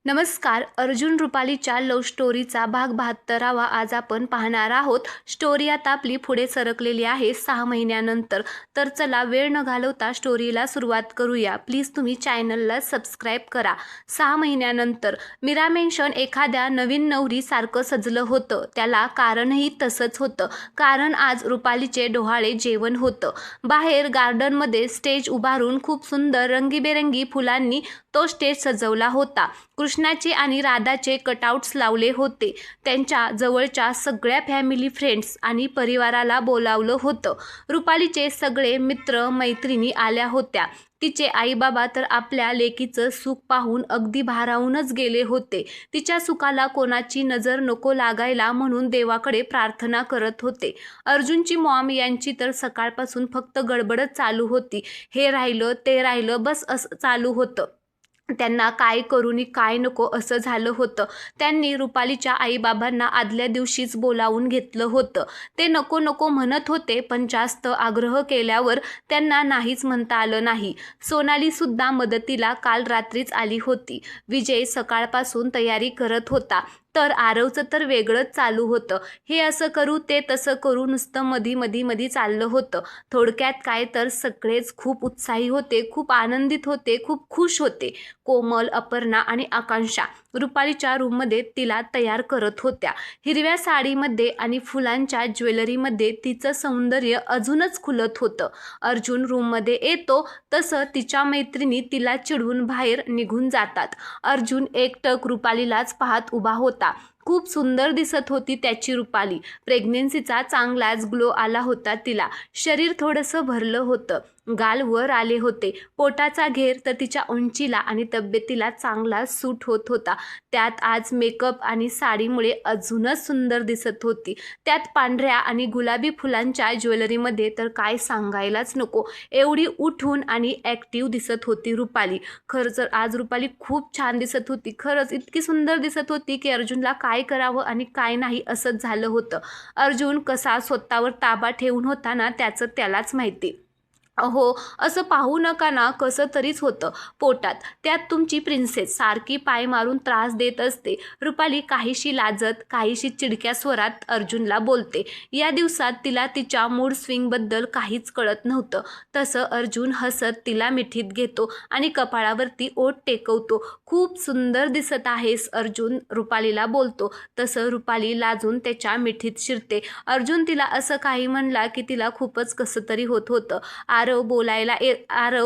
नमस्कार. अर्जुन रुपालीच्या लव्ह स्टोरीचा भाग 72वा आज आपण पाहणार आहोत. स्टोरी आता आपली पुढे सरकलेली आहे 6 महिन्यानंतर. तर चला वेळ न घालवता स्टोरीला सुरुवात करूया. प्लीज तुम्ही चॅनलला सबस्क्राईब करा. 6 महिन्यानंतर मीरा मेन्शन एखाद्या नवीन नवरीसारखं सजलं होतं. त्याला कारणही तसंच होतं. कारण आज रुपालीचे डोहाळे जेवण होतं. बाहेर गार्डनमध्ये स्टेज उभारून खूप सुंदर रंगीबेरंगी फुलांनी तो स्टेज सजवला होता. कृष्णाचे आणि राधाचे कटआउट्स लावले होते. त्यांच्या जवळच्या सगळ्या फॅमिली फ्रेंड्स आणि परिवाराला बोलावलं होतं. रुपालीचे सगळे मित्र मैत्रिणी आल्या होत्या. तिचे आईबाबा तर आपल्या लेकीचं सुख पाहून अगदी भारावूनच गेले होते. तिच्या सुखाला कोणाची नजर नको लागायला म्हणून देवाकडे प्रार्थना करत होते. अर्जुनची मॉम यांची तर सकाळपासून फक्त गडबडच चालू होती. हे राहिलं ते राहिलं बस असं चालू होतं. त्यांना काय करू नि काय नको असं झालं होतं. त्यांनी रुपालीच्या आईबाबांना आदल्या दिवशीच बोलावून घेतलं होतं. ते नको नको म्हणत होते, पण जास्त आग्रह केल्यावर त्यांना नाहीच म्हणता आलं नाही. सोनालीसुद्धा मदतीला काल रात्रीच आली होती. विजय सकाळपासून तयारी करत होता. तर आरवचं तर वेगळंच चालू होतं. हे असं करू ते तसं करू नुसतं मधी चाललं होतं. थोडक्यात काय तर सगळेच खूप उत्साही होते, खूप आनंदित होते, खूप खुश होते. कोमल, अपर्णा आणि आकांक्षा रुपालीच्या रूममध्ये तिला तयार करत होत्या. हिरव्या साडीमध्ये आणि फुलांच्या ज्वेलरीमध्ये तिचं सौंदर्य अजूनच खुलत होतं. अर्जुन रूममध्ये येतो तसं तिच्या मैत्रिणी तिला चिडवून बाहेर निघून जातात. अर्जुन एकटक रुपालीलाच पाहत उभा होता. खूप सुंदर दिसत होती त्याची रुपाली. प्रेग्नेन्सीचा चांगलाच ग्लो आला होता तिला. शरीर थोडंसं भरलं होतं. गाल वर आले होते. पोटाचा घेर तर तिच्या उंचीला आणि तब्येतीला चांगला सूट होत होता. त्यात आज मेकअप आणि साडीमुळे अजूनच सुंदर दिसत होती. त्यात पांढऱ्या आणि गुलाबी फुलांच्या ज्वेलरीमध्ये तर काय सांगायलाच नको. एवढी उठून आणि ॲक्टिव्ह दिसत होती रुपाली. खरंच आज रुपाली खूप छान दिसत होती. खरंच इतकी सुंदर दिसत होती की अर्जुनला काय करावं आणि काय नाही असंच झालं होतं. अर्जुन कसा स्वतःवर ताबा ठेवून होता ना त्याचं त्यालाच माहिती. अहो, असं पाहू नका ना, कसं तरीच होतं पोटात. त्यात तुमची प्रिन्सेस सारखी पाय मारून त्रास देत असते. रुपाली काहीशी लाजत काहीशी चिडक्या स्वरात अर्जुनला बोलते. या दिवसात तिला तिच्या मूड स्विंगबद्दल काहीच कळत नव्हतं. तसं अर्जुन हसत तिला मिठीत घेतो आणि कपाळावरती ओठ टेकवतो. खूप सुंदर दिसत आहेस अर्जुन, रुपालीला बोलतो. तसं रुपाली लाजून त्याच्या मिठीत शिरते. अर्जुन तिला असं काही म्हणला की तिला खूपच कसं तरी होत होतं. आरव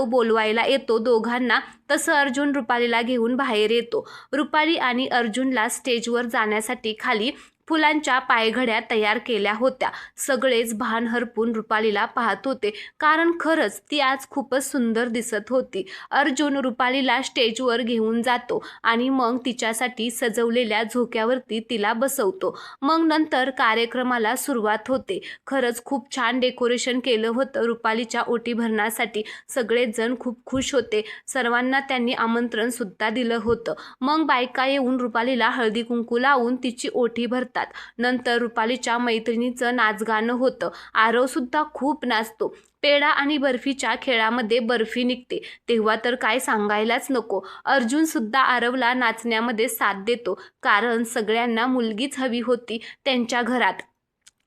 बोलवायला येतो दोघांना. तसं अर्जुन रुपालीला घेऊन बाहेर येतो. रुपाली आणि अर्जुनला स्टेजवर जाण्यासाठी खाली फुलांच्या पायघड्या तयार केल्या होत्या. सगळेच भान हरपून रुपालीला पाहत होते, कारण खरंच ती आज खूपच सुंदर दिसत होती. अर्जुन रुपालीला स्टेजवर घेऊन जातो आणि मग तिच्यासाठी सजवलेल्या झोक्यावरती तिला बसवतो. मग नंतर कार्यक्रमाला सुरुवात होते. खरंच खूप छान डेकोरेशन केलं होतं रुपालीच्या ओटी भरण्यासाठी. सगळेच जण खूप खुश होते. सर्वांना त्यांनी आमंत्रण सुद्धा दिलं होतं. मग बायका येऊन रुपालीला हळदी कुंकू लावून तिची ओटी भरतात. नंतर रुपालीच्या मैत्रिणीचं नाचगाणं होतं. आरव सुद्धा खूप नाचतो. पेढा आणि बर्फीच्या खेळामध्ये बर्फी निघते तेव्हा तर काय सांगायलाच नको. अर्जुन सुद्धा आरवला नाचण्यामध्ये साथ देतो, कारण सगळ्यांना मुलगीच हवी होती त्यांच्या घरात.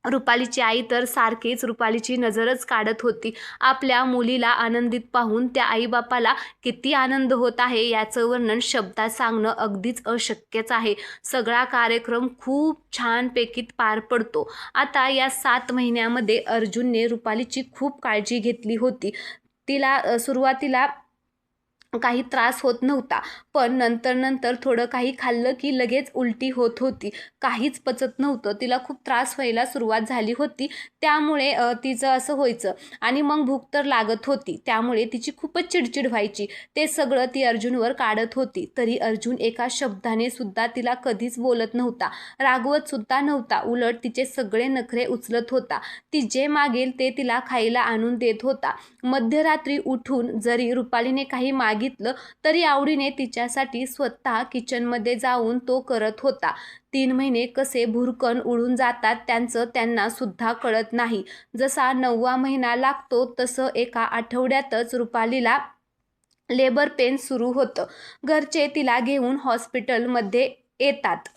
रुपालीची आई तर सारखीच रुपालीची नजरच काढत होती. आपल्या मुलीला आनंदित पाहून त्या आईबापाला किती आनंद होत आहे याचं वर्णन शब्दात सांगणं अगदीच अशक्यच आहे. सगळा कार्यक्रम खूप छानपैकी पार पडतो. आता या 7 महिन्यामध्ये अर्जुनने रुपालीची खूप काळजी घेतली होती. तिला सुरुवातीला काही त्रास होत नव्हता, पण नंतर थोडं काही खाल्लं की लगेच उलटी होत होती. काहीच पचत नव्हतं. तिला खूप त्रास व्हायला सुरुवात झाली होती. त्यामुळे तिचं असं व्हायचं आणि मग भूक तर लागत होती. त्यामुळे तिची खूपच चिडचिड व्हायची. ते सगळं ती अर्जुनवर काढत होती. तरी अर्जुन एका शब्दाने सुद्धा तिला कधीच बोलत नव्हता, रागवत सुद्धा नव्हता. उलट तिचे सगळे नखरे उचलत होता. ती जे मागेल ते तिला खायला आणून देत होता. मध्यरात्री उठून जरी रुपालीने काही मागितलं तरी आवडीने तिच्यासाठी स्वतः किचनमध्ये जाऊन तो करत होता. 3 महिने कसे भुरकन उडून जातात त्यांचं त्यांना सुद्धा कळत नाही. जसा 9वा महिना लागतो तसं एका आठवड्यातच रुपालीला लेबर पेन सुरू होतं. घरचे तिला घेऊन हॉस्पिटलमध्ये येतात.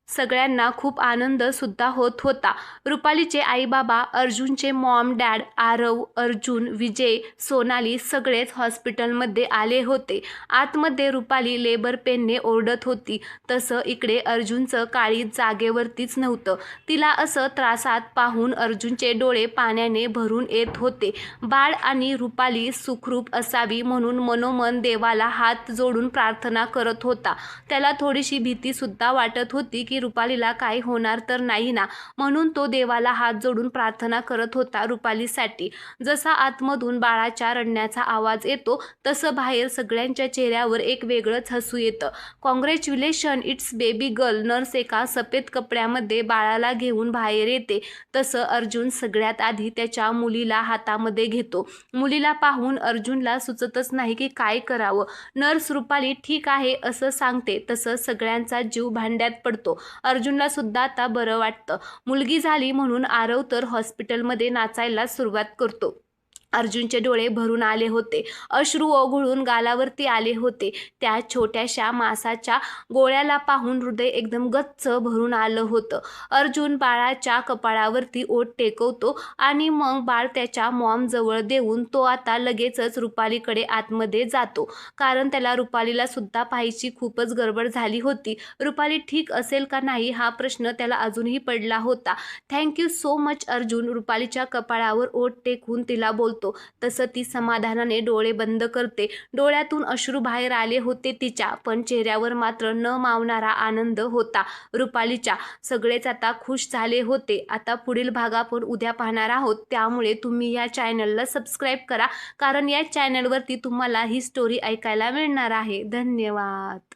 सगळ्यांना खूप आनंद सुद्धा होत होता. रुपालीचे आई बाबा, अर्जुनचे मॉम डॅड, आरव, अर्जुन, विजय, सोनाली सगळेच हॉस्पिटलमध्ये आले होते. आतमध्ये रुपाली लेबर पेनने ओरडत होती. तसं इकडे अर्जुनचं काळी जागेवरतीच नव्हतं. तिला असं त्रासात पाहून अर्जुनचे डोळे पाण्याने भरून येत होते. बाळ आणि रुपाली सुखरूप असावी म्हणून मनोमन देवाला हात जोडून प्रार्थना करत होता. त्याला थोडीशी भीती सुद्धा वाटत होती की रुपालीला काही होणार तर नाही ना, म्हणून तो देवाला हात जोडून प्रार्थना करत होता रुपालीसाठी. जसा आतमधून बाळाच्या रडण्याचा आवाज येतो तसं बाहेर सगळ्यांच्या चेहऱ्यावर एक वेगळंच हसू येतं. Congratulation, it's baby girl. Nurse एका सफेद कपड्यामध्ये बाळाला घेऊन बाहेर येते. तसं अर्जुन सगळ्यात आधी त्याच्या मुलीला हातामध्ये घेतो. मुलीला पाहून अर्जुनला सुचतच नाही की काय करावं. नर्स रुपाली ठीक आहे असं सांगते. तसं सगळ्यांचा जीव भांड्यात पडतो. अर्जुनला सुद्धा आता बरं वाटतं. मुलगी झाली म्हणून आरव तर हॉस्पिटलमध्ये नाचायला सुरुवात करतो. अर्जुनचे डोळे भरून आले होते. अश्रू ओघळून गालावरती आले होते. त्या छोट्याशा मांसाच्या गोळ्याला पाहून हृदय एकदम गच्च भरून आलं होतं. अर्जुन बाळाच्या कपाळावरती ओठ टेकवतो आणि मग बाळ त्याच्या मॉम जवळ देऊन तो आता लगेचच रुपालीकडे आतमध्ये जातो. कारण त्याला रुपालीला सुद्धा पाहायची खूपच गडबड झाली होती. रुपाली ठीक असेल का नाही हा प्रश्न त्याला अजूनही पडला होता. Thank you so much Arjun. रुपालीच्या कपाळावर ओठ टेकून तिला बोलतो. तसं ती समाधानाने डोळे बंद करते. डोळ्यातून अश्रू बाहेर आले होते तिच्या, पण चेहऱ्यावर मात्र न मावणारा आनंद होता रुपालीच्या. सगळेच आता खुश झाले होते. आता पुढील भाग आपण उद्या पाहणार आहोत, त्यामुळे तुम्ही या चॅनलला सबस्क्राईब करा, कारण या चॅनलवरती तुम्हाला ही स्टोरी ऐकायला मिळणार आहे. धन्यवाद.